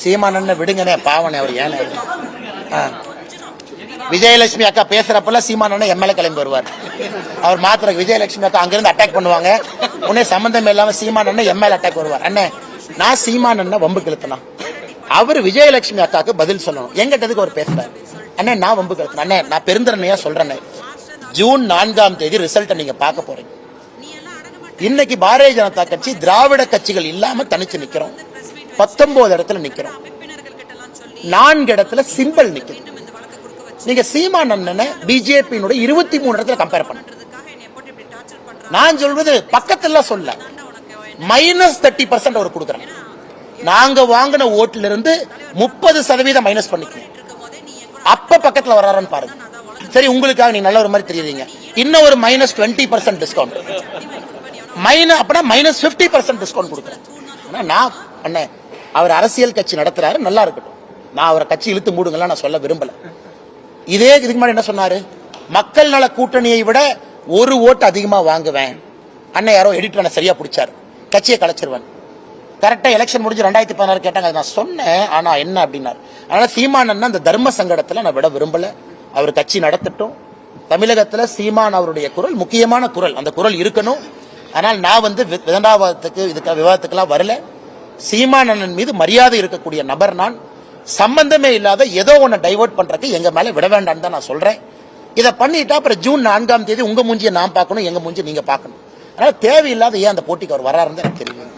சீமானண்ண விடுங்கண்ணே, பாவனே அவர் ஏன்னு. விஜயலட்சுமி அக்கா பேசுறப்பெல்லாம் சீமானண்ண எம்எல்ஏ கிளம்பி வருவார். அவர் மாத்திர விஜயலட்சுமி அக்கா அங்கிருந்து அட்டாக் பண்ணுவாங்க, உடனே சம்பந்தம் இல்லாம சீமானண்ண எம்எல்ஏ அட்டாக் வருவார். அண்ணே நான் சீமானண்ண வம்பு கிழத்தினா அவர் விஜயலட்சுமி அக்காக்கு பதில் சொல்லணும். எங்கிட்டதுக்கு அவர் பேசுறாரு. அண்ணே நான் வம்பு கிழத்தின. அண்ணே நான் பெருந்தன்மையா சொல்றேன், ஜூன் 4ஆம் தேதி ரிசல்ட்டை நீங்க பார்க்க போறீங்க. இன்னைக்கு பாரதிய ஜனதா கட்சி திராவிட கட்சிகள் இல்லாம தனிச்சு நிக்கிறோம். 19 இடத்துல நிக்கிறோம், 4 இடத்துல சிம்பிள் நிக்குது. நீங்க சீமான் அண்ணனை பிஜேபியினுடைய 23 இடத்துல கம்பேர் பண்ண. நான் சொல்றது பக்கத்துல சொல்ல, -30% அவர் கொடுக்குறாங்க. நாங்க வாங்கின ஓட்டுல இருந்து 30% மைனஸ் பண்ணிக்கணும். அப்ப பக்கத்துல வர்றாருன்னு பாருங்க. சரி, உங்களுக்காக நீ நல்ல ஒரு மாதிரி தெரியுறீங்க. இன்னும் ஒரு -20% டிஸ்கவுண்ட், அப்பனா -50% டிஸ்கவுண்ட் கொடுக்குறேன். நான் அண்ணே அவர் அரசியல் கட்சி நடத்துறாரு, நல்லா இருக்கட்டும். நான் அவரை கட்சி இழுத்து மூடுங்களா நான் சொல்ல விரும்பல. இதே இதுக்கு முன்னாடி என்ன சொன்னாரு, மக்கள் நல கூட்டணியை விட ஒரு ஓட்டு அதிகமா வாங்குவேன். அண்ணன் யாரோ எடிட்டர் சரியா பிடிச்சாரு, கட்சியை கலைச்சிருவேன். கரெக்டா எலெக்ஷன் முடிஞ்சு 2016 கேட்டாங்க, நான் சொன்னேன். ஆனா என்ன அப்படின்னாரு. அதனால சீமான் அண்ணன் அந்த தர்ம சங்கடத்துல நான் விட விரும்பல. அவர் கட்சி நடத்தட்டும். தமிழகத்துல சீமான் அவருடைய குரல் முக்கியமான குரல், அந்த குரல் இருக்கணும். ஆனால் நான் விதண்டாவாதத்துக்கு இதுக்கு விவாதத்துக்கெல்லாம் வரல. சீமான் அண்ணன் மீது மரியாதை இருக்கக்கூடிய நபர் நான். சம்பந்தமே இல்லாத ஏதோ ஒன்னு டைவர்ட் பண்றதுக்கு எங்க மேல விட வேண்டாம் தான் நான் சொல்றேன். இதை பண்ணிட்டா அப்புறம் ஜூன் 4ஆம் தேதி உங்க மூஞ்சியை நான் பார்க்கணும், எங்க மூஞ்சி நீங்க பார்க்கணும். அதனால தேவையில்லாத ஏன் அந்த போட்டிக்கு அவர் வர்றாருன்னு எனக்கு தெரியும்.